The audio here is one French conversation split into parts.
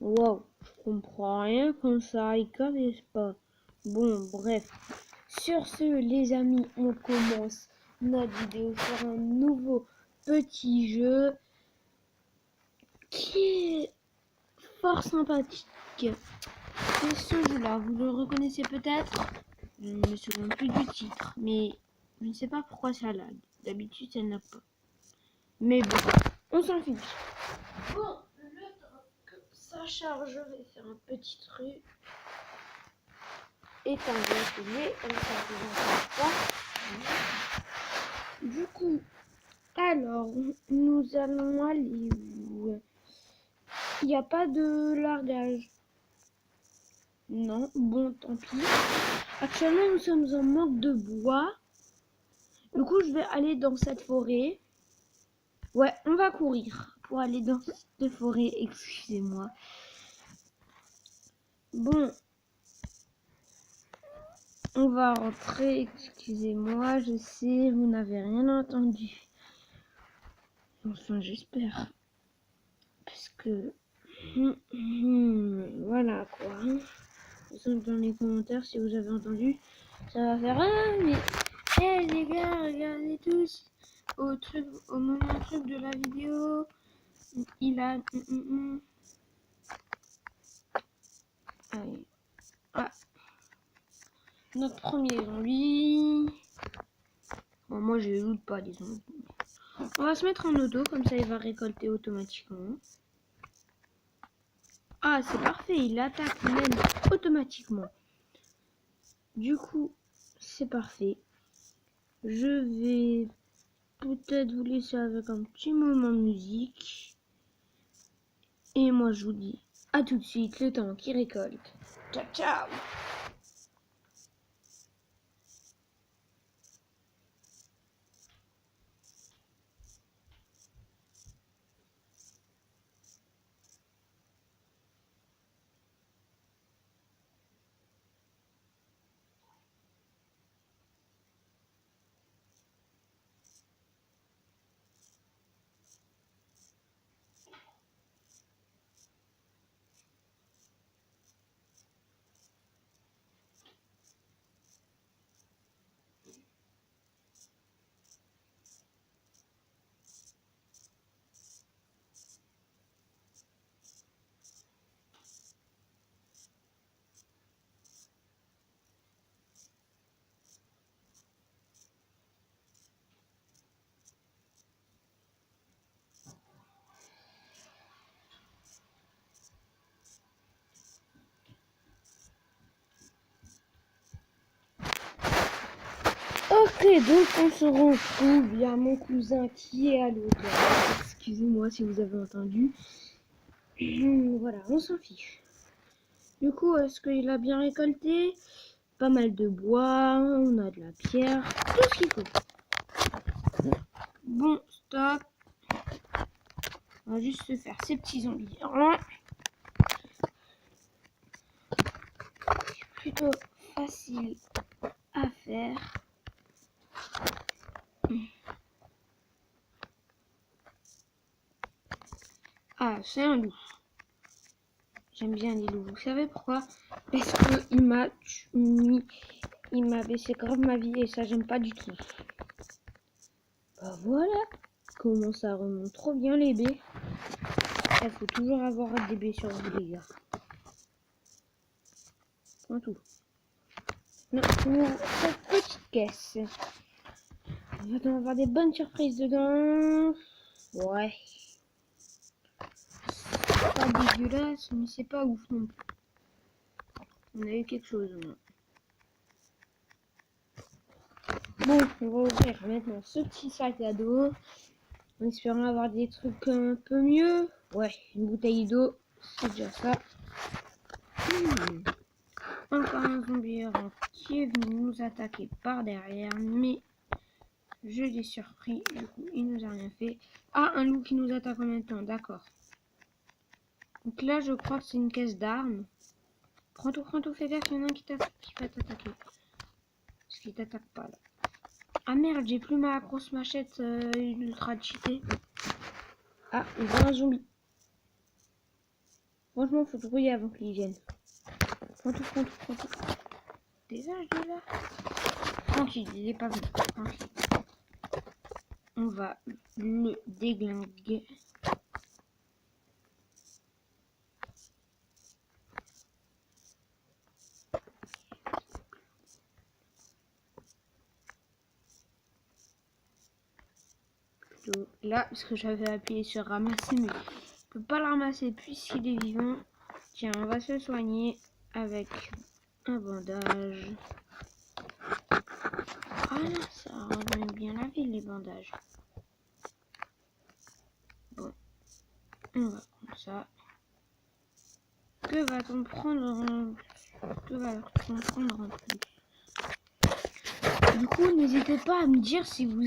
Wow, je comprends rien quand ça y connaît pas. Bon, bref. Sur ce, les amis, on commence notre vidéo sur un nouveau petit jeu qui est fort sympathique. C'est ce jeu-là, vous le reconnaissez peut-être. Je ne me souviens plus du titre, mais je ne sais pas pourquoi ça lag. D'habitude, ça n'a pas. Mais bon, on s'en fiche. Bon, le temps que ça charge, je vais faire un petit truc. Éteindre la télé, comme ça vous entendez pas. Du coup, alors, nous allons aller où? Il n'y a pas de largage. Non, bon, tant pis. Actuellement, nous sommes en manque de bois. Du coup, je vais aller dans cette forêt. Ouais, on va courir pour aller dans cette forêt, excusez-moi. Bon, on va rentrer, excusez-moi, je sais, vous n'avez rien entendu. Enfin, j'espère. Parce que... voilà, quoi. Dans les commentaires, si vous avez entendu, ça va faire... Ah, mais... Hey, les gars, regardez tous. Au moment truc de la vidéo, il a... Allez. Ah. Notre premier zombie. Bon, moi, je loot pas les zombies. On va se mettre en auto, comme ça il va récolter automatiquement. Ah, c'est parfait, il attaque même automatiquement. Du coup, c'est parfait. Je vais peut-être vous laisser avec un petit moment de musique. Et moi, je vous dis à tout de suite, le temps qui récolte. Ciao, ciao! Ok, donc on se retrouve. Il y a mon cousin qui est à l'autre. Excusez-moi si vous avez entendu. Voilà, on s'en fiche. Du coup, est-ce qu'il a bien récolté? Pas mal de bois, on a de la pierre, tout ce qu'il faut. Bon, stop. On va juste se faire ces petits zombies. C'est plutôt facile à faire. Ah, c'est un loup. J'aime bien les loups. Vous savez pourquoi? Parce que il m'a baissé grave ma vie et ça j'aime pas du tout. Bah voilà. Comment ça remonte trop bien les baies. Il faut toujours avoir des baies sur vous les gars. Point tout. Non, pour cette petite caisse. On va avoir des bonnes surprises dedans. Ouais. Pas dégueulasse, mais c'est pas ouf non plus. On a eu quelque chose. Bon, on va ouvrir maintenant ce petit sac à dos. En espérant avoir des trucs un peu mieux. Ouais, une bouteille d'eau, c'est déjà ça. Encore un zombie errant qui est venu nous attaquer par derrière, mais je l'ai surpris, du coup il nous a rien fait. Ah, un loup qui nous attaque en même temps, d'accord. Donc là je crois que c'est une caisse d'armes. Prends tout, fais gaffe, il y en a un qui va t'attaquer. Parce qu'il t'attaque pas là. Ah merde, j'ai plus ma grosse machette ultra cheatée. Ah, on voit un zombie. Franchement, faut trouiller avant qu'ils viennent. Prends tout. Déjà, je l'ai là. Tranquille, il est pas venu. Tranquille. On va le déglinguer. Plutôt là, parce que j'avais appuyé sur ramasser, mais je peux pas le ramasser puisqu'il est vivant. Tiens, on va se soigner avec un bandage. Voilà, ça rend bien la vie, les bandages. Bon, on va prendre ça. Que va-t-on prendre en... Que va-t-on prendre en plus? Du coup, n'hésitez pas à me dire si vous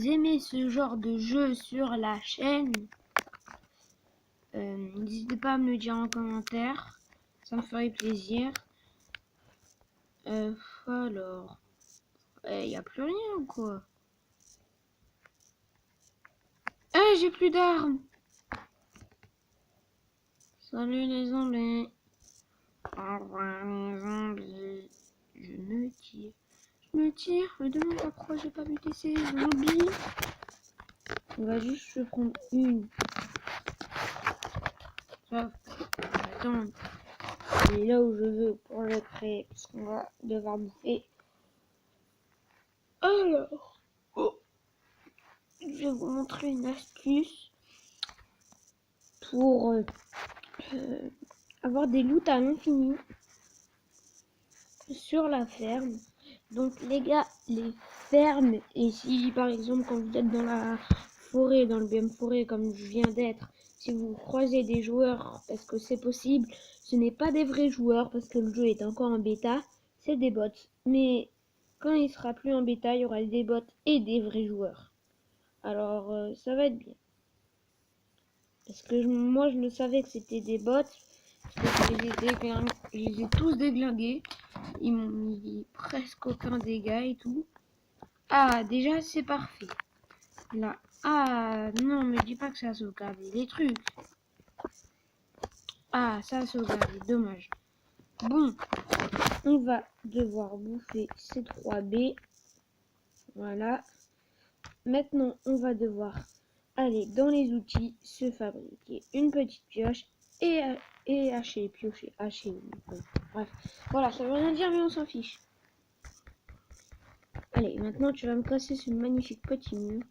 aimez ce genre de jeu sur la chaîne. N'hésitez pas à me le dire en commentaire. Ça me ferait plaisir. Alors... Il n'y a plus rien ou quoi? J'ai plus d'armes. Salut les zombies. Au revoir les zombies. Je me tire. Me demande pas pourquoi j'ai pas buté ces zombies. On va juste se prendre une. Ça, attends. Et là où je veux pour le créer. Parce qu'on va devoir bouffer. Alors. Oh. Je vais vous montrer une astuce. Pour avoir des loots à l'infini. Sur la ferme. Donc les gars, les fermes, et si par exemple quand vous êtes dans la forêt, dans le biome forêt comme je viens d'être, si vous croisez des joueurs, parce que c'est possible, ce n'est pas des vrais joueurs parce que le jeu est encore en bêta, c'est des bots. Mais quand il sera plus en bêta, il y aura des bots et des vrais joueurs. Alors ça va être bien. Parce que moi je le savais que c'était des bots. Je les ai tous déglingués. Ils m'ont mis presque aucun dégât et tout. Ah, déjà, c'est parfait. Là. Ah, non, me dis pas que ça a sauvegardé les trucs. Ah, ça a sauvegardé, dommage. Bon, on va devoir bouffer ces 3 B. Voilà. Maintenant, on va devoir aller dans les outils, se fabriquer une petite pioche et hacher, piocher, hacher. Bref, voilà, ça veut rien dire, mais on s'en fiche. Allez, maintenant tu vas me casser ce magnifique petit mur.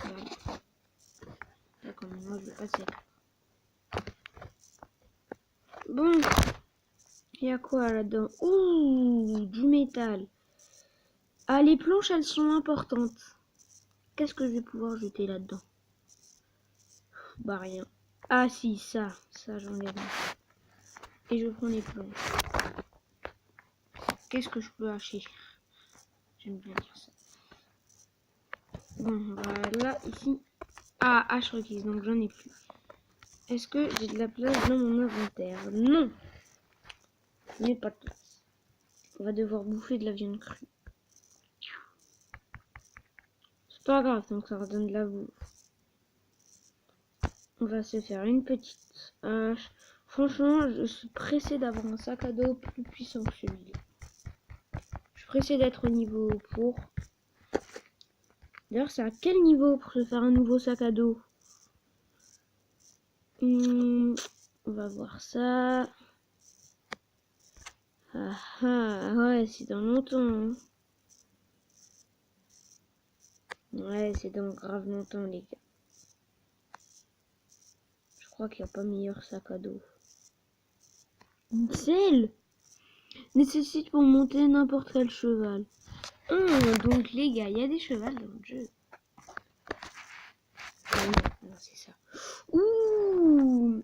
Voilà. D'accord, moi je vais passer. Bon, il y a quoi là-dedans? Ouh, du métal. Ah, les planches, elles sont importantes. Qu'est-ce que je vais pouvoir jeter là-dedans? Bah rien. Ah si, ça j'enlève. Et je prends les planches. Qu'est-ce que je peux hacher? J'aime bien dire ça. Bon, voilà, ici. Ah, hache requise, donc j'en ai plus. Est-ce que j'ai de la place dans mon inventaire? Non. Je n'ai pas de place. On va devoir bouffer de la viande crue. C'est pas grave, donc ça redonne de la bouffe. On va se faire une petite hache. Franchement, je suis pressé d'avoir un sac à dos plus puissant que celui-là. Je suis pressé d'être au niveau pour. D'ailleurs, c'est à quel niveau pour se faire un nouveau sac à dos? On va voir ça. Ah ah, ouais, c'est dans longtemps. Hein. Ouais, c'est dans grave longtemps, les gars. Je crois qu'il n'y a pas meilleur sac à dos. Une selle nécessite pour monter n'importe quel cheval. Donc les gars, il y a des chevals dans le jeu. Ah non, c'est ça. Ouh.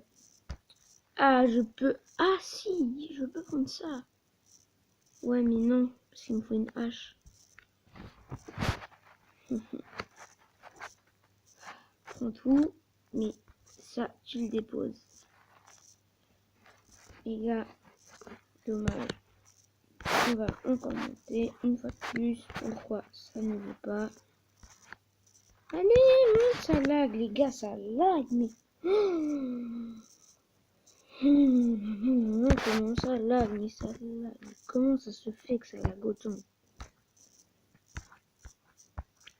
Ah, je peux... Ah si, je peux prendre ça. Ouais, mais non, parce qu'il me faut une hache. Prends tout, mais ça, tu le déposes. Les gars, dommage. On va encore monter une fois de plus. Pourquoi ça ne veut pas? Allez, ça lag, les gars, ça lag, mais... Comment ça lag, mais ça lag. Comment ça se fait que ça lag autant?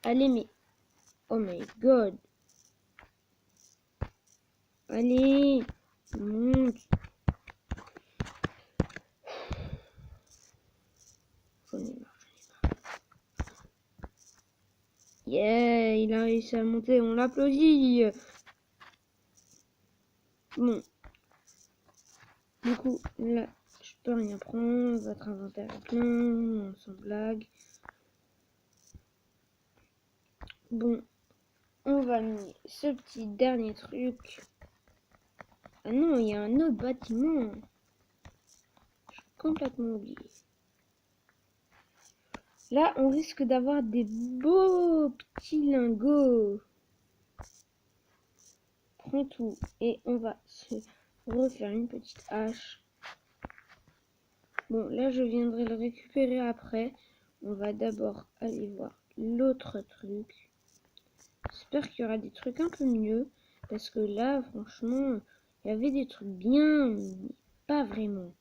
Allez, mais... Oh my god. Allez, monte. J'en ai marre. Yeah, il a réussi à monter, on l'applaudit. Bon. Du coup, là, je peux rien prendre. Votre inventaire est plein, sans blague. Bon, on va mettre ce petit dernier truc. Ah non, il y a un autre bâtiment. J'ai complètement oublié. Là, on risque d'avoir des beaux petits lingots. Prends tout et on va se refaire une petite hache. Bon, là, je viendrai le récupérer après. On va d'abord aller voir l'autre truc. J'espère qu'il y aura des trucs un peu mieux. Parce que là, franchement, il y avait des trucs bien, mais pas vraiment.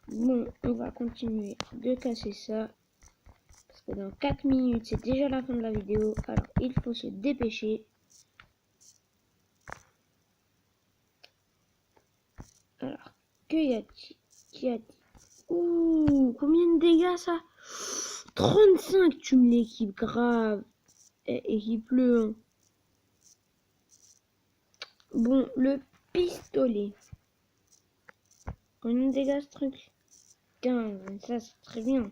Bon, on va continuer de casser ça. Parce que dans 4 minutes, c'est déjà la fin de la vidéo. Alors, il faut se dépêcher. Alors, que y a-t-il? Qui a-t-il? Ouh, combien de dégâts ça? 35, tu me l'équipes grave. Équipe-le. Hein. Bon, le pistolet. Combien de dégâts ce truc? 15, ça c'est très bien.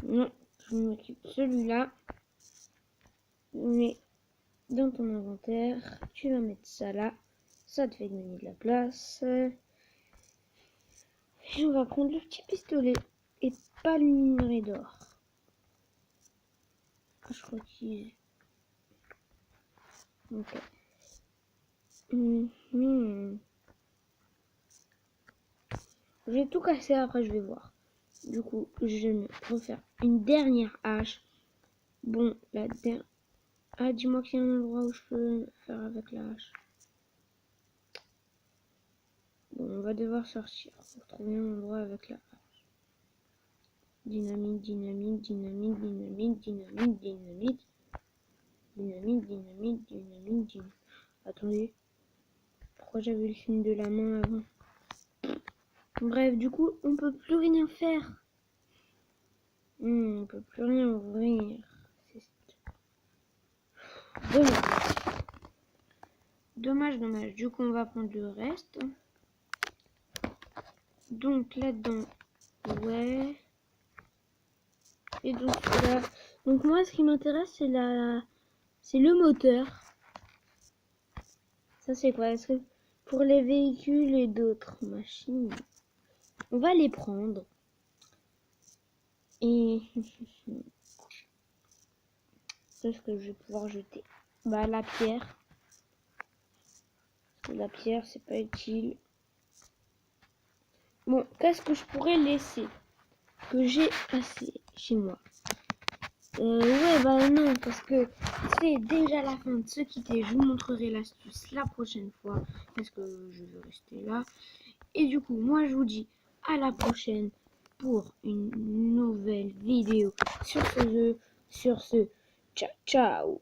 Non, je m'occupe de celui-là. Mais dans ton inventaire, tu vas mettre ça là. Ça te fait gagner de la place. Et on va prendre le petit pistolet. Et pas le minerai d'or. Ah, je crois qu'il... Ok. Je vais tout casser, après je vais voir. Du coup, je vais refaire une dernière hache. Bon, la dernière... Ah, dis-moi qu'il y a un endroit où je peux faire avec la hache. Bon, on va devoir sortir pour trouver un endroit avec la hache. Dynamite, dynamite, dynamite, dynamite, dynamite, dynamite. Dynamite, dynamite, dynamite, dynamite. Attendez. Pourquoi j'avais le film de la main avant? Bref, du coup, on peut plus rien faire. On peut plus rien ouvrir. Dommage. Dommage, dommage. Du coup, on va prendre le reste. Donc, là-dedans, ouais. Et donc, là. Donc, moi, ce qui m'intéresse, c'est le moteur. Ça, c'est quoi? Est-ce que pour les véhicules et d'autres machines, on va les prendre. Et qu'est-ce que je vais pouvoir jeter? Bah, la pierre. Parce que la pierre, c'est pas utile. Bon, qu'est-ce que je pourrais laisser? Que j'ai assez chez moi. Ouais, bah non, parce que c'est déjà la fin de se quitter. Je vous montrerai l'astuce la prochaine fois. Parce que je veux rester là. Et du coup, moi, je vous dis à la prochaine pour une nouvelle vidéo sur ce jeu. Sur ce, ciao, ciao.